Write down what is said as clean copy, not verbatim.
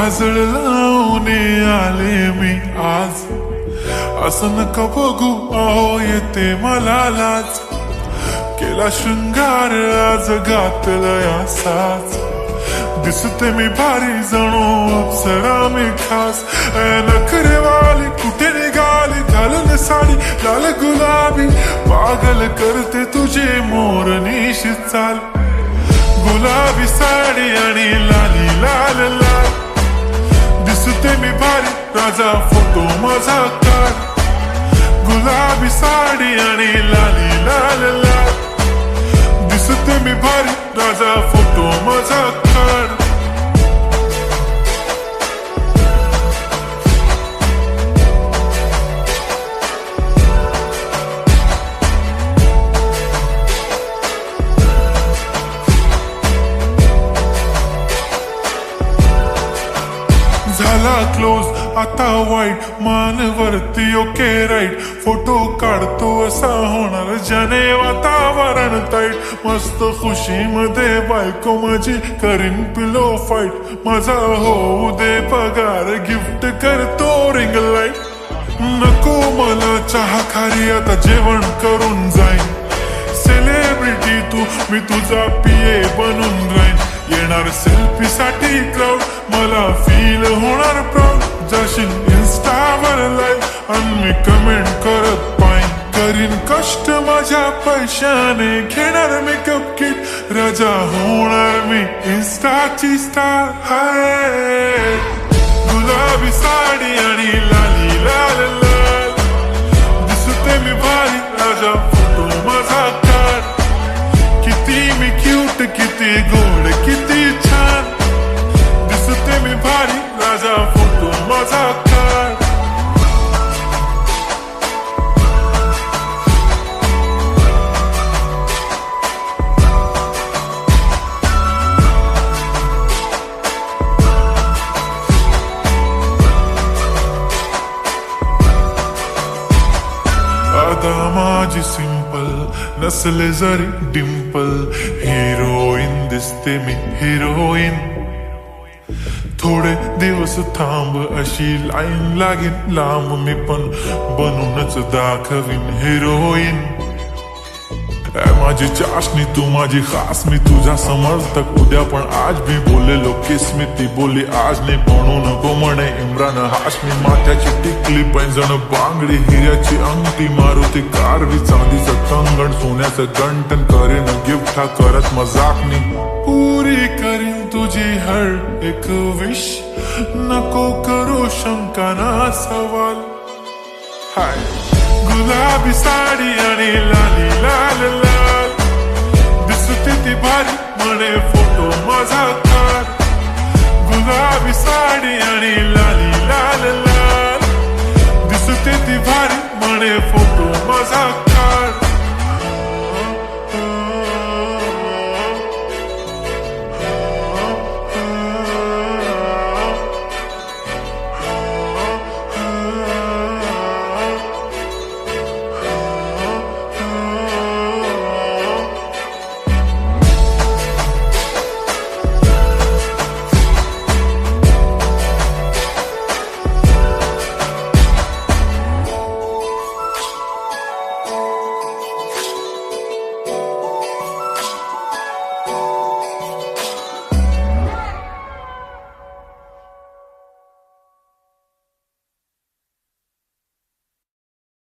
काजळ लावून आले मी आज, असं नका बघू अहो येते मला लाज, केला शृंगार आज घातलाय असाच, दिसते मी भारी जणू अप्सरा मी खास, नखरेवाली कुठे निघाली घालून साडी लाल गुलाबी, पागल करते तुझे मोरनीश चाल, गुलाबी साडी आणि लाली लाल लाल, दिसते मी भारी राजा फोटो माझा काढ, गुलाबी साडी आणि लाली लाल लाल, दिसते मी भारी राजा फोटो माझा काढ. झाला क्लोज आता वाईट, मानवरती ओके राईट, फोटो काढतो असा होणार ज्याने वातावरण ताईट, मस्त खुशीमध्ये बायको माझी करीन पिलो फाईट, माझा होऊ दे पगार गिफ्ट करतो रिंग लाईट, नको मला चहा खारी आता जेवण करून जाईन, सेलिब्रिटी तू मी तुझा पिये बनून राहीन, येणार सेल्फी साठी क्राऊड मला फील होणार प्राऊड, जाशील इन्स्टावर लाईव्ह आणि मी कमेंट करत पाईन, करीन कष्ट माझ्या पैशाने घेणार मेकअप किट, राजा होणार मी इन्स्टाची स्टार. हाय गुलाबी साडी आणि लाली लाल लाल, दिसते मी भारी राजा फोटो माझा काढ, किती मी क्यूट किती गोड किती छान, दिसते मी भारी राजा फोटो माझा काढ. आता माझी सिंपल नसले जरी डिंपल, हिरोईन दिसते मी हिरोईन, थोडे दिवस थांब अशी लाईन लागेल लांब, मी पण बनूनच दाखवीन हिरोईन, माझी चाशनी तू माझी खास, मी तुझा समर्थक उद्या पण आज भी बोलेलो किस्मी, ती बोली आज नाही बनू नको म्हणे इम्रान हाशमी, माथ्याची टिकली पैंजण बांगडी हिऱ्याची अंगठी, मारुती कारवी चांदीचं कंगण सोन्याचं गंटन, करीन गिफ्ट हा करत मजाकनी, पुरी करीन तुझी हर एक विश, नको करू शंका ना सवाल. हाय गुलाबी साडी आणि लाली लाल लाल, दिसते ती भारी म्हणे